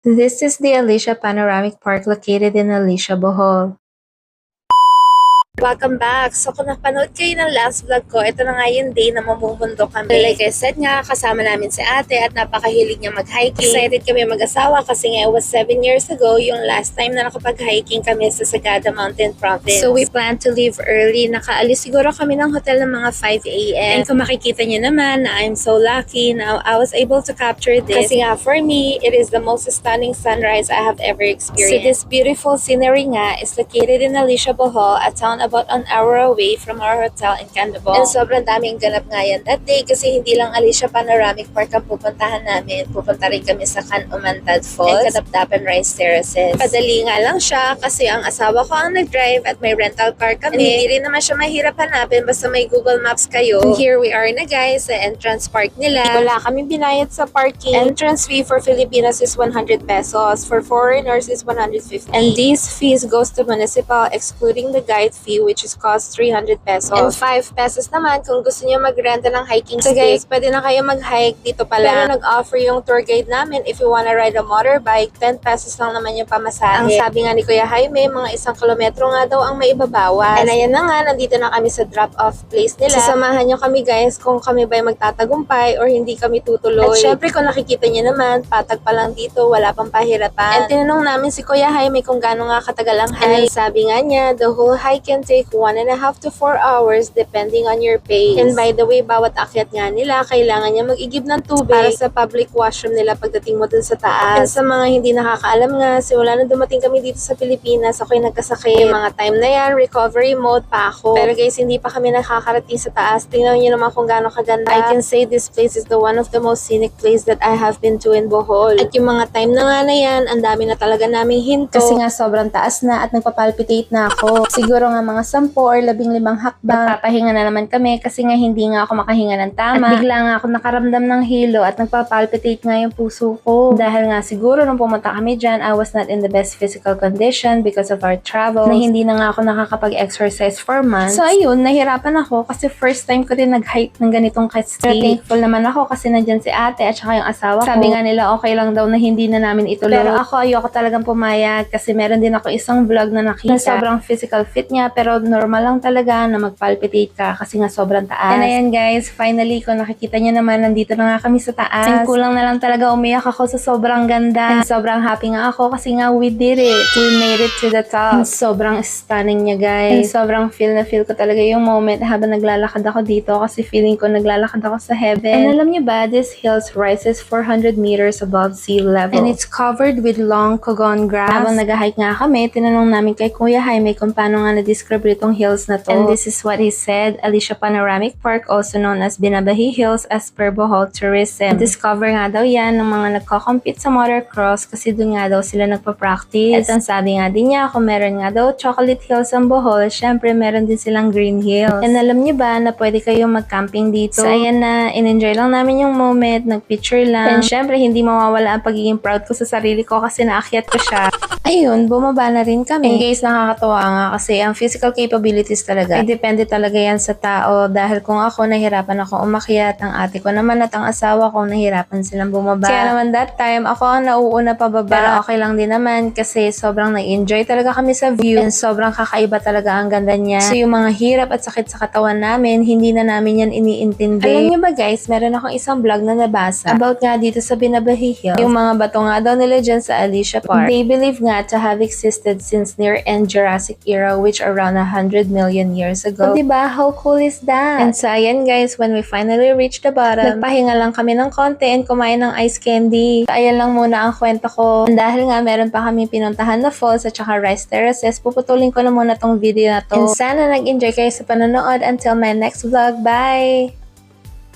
This is the Alicia Panoramic Park located in Alicia, Bohol. Welcome back! So kung napanood kayo ng last vlog ko, ito na nga yung day na mamumundo kami. Like I said nga, kasama namin si ate at napakahilig niya mag-hiking. Excited kami mag-asawa kasi nga it was 7 years ago yung last time na nakapag-hiking kami sa Sagada Mountain Province. So we plan to leave early. Nakaalis siguro kami ng hotel ng mga 5 a.m. And kung makikita niyo naman na I'm so lucky na I was able to capture this. Kasi nga for me, it is the most stunning sunrise I have ever experienced. So this beautiful scenery nga is located in Alicia, Bohol, a town about an hour away from our hotel in Candabong. And sobrang daming ganap nga yan that day kasi hindi lang Alicia Panoramic Park ang pupuntahan namin. Pupunta rin kami sa Can-Umantad Falls and Kadapdapan Rice Terraces. Padali nga lang siya kasi ang asawa ko ang nag-drive at may rental car kami. And hindi rin naman siya mahirap hanapin basta may Google Maps kayo. And here we are na guys sa entrance park nila. Wala kami binayad sa parking. Entrance fee for Filipinos is 100 pesos. For foreigners is 150. And these fees goes to municipal excluding the guide fee which is cost 300 pesos. And 5 pesos naman kung gusto niyo magrenta ng hiking stick. So guys, pwede na kayo mag-hike dito pala. Pero nag-offer yung tour guide namin if you wanna ride a motorbike, 10 pesos lang naman yung pamasahe. Ang sabi nga ni Kuya Jaime, mga 1 kilometro nga daw ang maibabawas. And ayan na nga, nandito na kami sa drop-off place nila. Sasamahan nyo kami guys kung kami ba'y magtatagumpay or hindi kami tutuloy. At syempre kung nakikita nyo naman, patag pa lang dito, wala pang pahirapan. And tinanong namin si Kuya Jaime kung gaano nga katagal ang hike. And sabi nga niya, the whole hike can take 1.5 to 4 hours depending on your pace. And by the way, bawat akyat nga nila, kailangan niya mag-igib ng tubig para sa public washroom nila pagdating mo dun sa taas. And sa mga hindi nakakaalam nga, simula na dumating kami dito sa Pilipinas, ako'y nagkasakit. Yung mga time na yan, recovery mode pa ako. Pero guys, hindi pa kami nakakarating sa taas. Tingnan niyo naman kung gaano kaganda. I can say this place is the one of the most scenic place that I have been to in Bohol. At yung mga time na nga na yan, ang dami na talaga naming hinto. Kasi nga sobrang taas na at nagpapalpitate na ako. Siguro nga mga 10 or 15 hakbang. Nagpapahinga na naman kami kasi nga hindi nga ako makahinga ng tama. At bigla nga ako nakaramdam ng hilo at nagpapalpitate nga yung puso ko. Dahil nga siguro nung pumunta kami dyan, I was not in the best physical condition because of our travels. Na hindi na nga ako nakakapag-exercise for months. So ayun, nahirapan ako kasi first time ko din nag-hike ng ganitong kastig. Thankful naman ako kasi nandyan si ate at saka yung asawa ko. Sabi nga nila okay lang daw na hindi na namin ituloy. Pero ako ayoko talagang pumayag kasi meron din ako isang vlog na nakita. Na sobrang physical fit niya pero normal lang talaga na mag-palpitate ka kasi nga sobrang taas. And ayan guys, finally kung nakikita niyo naman, nandito na nga kami sa taas. And kulang na lang talaga umiyak ako sa sobrang ganda. And sobrang happy nga ako kasi nga we did it. We made it to the top. And sobrang stunning niya guys. And sobrang feel na feel ko talaga yung moment habang naglalakad ako dito kasi feeling ko naglalakad ako sa heaven. And alam niyo ba, this hills rises 400 meters above sea level. And it's covered with long cogon grass. Habang nag-hike nga kami, tinanong namin kay Kuya Jaime kung paano nga na-describe itong hills na to. And this is what he said, Alicia Panoramic Park, also known as Binabahi Hills as per Bohol Tourism. Discover nga daw yan ng mga nagko-compete sa motocross kasi doon nga daw sila nagpa-practice. At ang sabi nga din niya, kung meron nga daw chocolate hills ang Bohol, syempre meron din silang green hills. And alam niyo ba na pwede kayong mag-camping dito? So ayan na, in-enjoy lang namin yung moment, nag-picture lang. And syempre hindi mawawala ang pagiging proud ko sa sarili ko kasi naakyat ko siya. Ayun, bumaba na rin kami. And guys, nakakatuwa nga kasi ang physical capabilities talaga, ay depende talaga yan sa tao. Dahil kung ako, nahirapan ako umakyat, ang ate ko naman at ang asawa ko, nahirapan silang bumaba. Kaya naman that time, ako ang nauuna pababa. Pero okay lang din naman kasi sobrang nag-enjoy talaga kami sa view. And sobrang kakaiba talaga ang ganda niya. So yung mga hirap at sakit sa katawan namin, hindi na namin yan iniintindi. Alam niyo ba guys, meron akong isang vlog na nabasa about nga dito sa Binabahi Hills. Yung mga bato nga daw nila dyan sa Alicia Park. They believe nga to have existed since near-end Jurassic era, which around 100 million years ago. So, diba? How cool is that? And so, ayan guys, when we finally reached the bottom, nagpahinga lang kami ng konti and kumain ng ice candy. So, ayan lang muna ang kwento ko. And dahil nga meron pa kami pinuntahan na falls at saka rice terraces, puputulin ko na muna tong video na to. And sana nag-enjoy kayo sa panonood. Until my next vlog. Bye!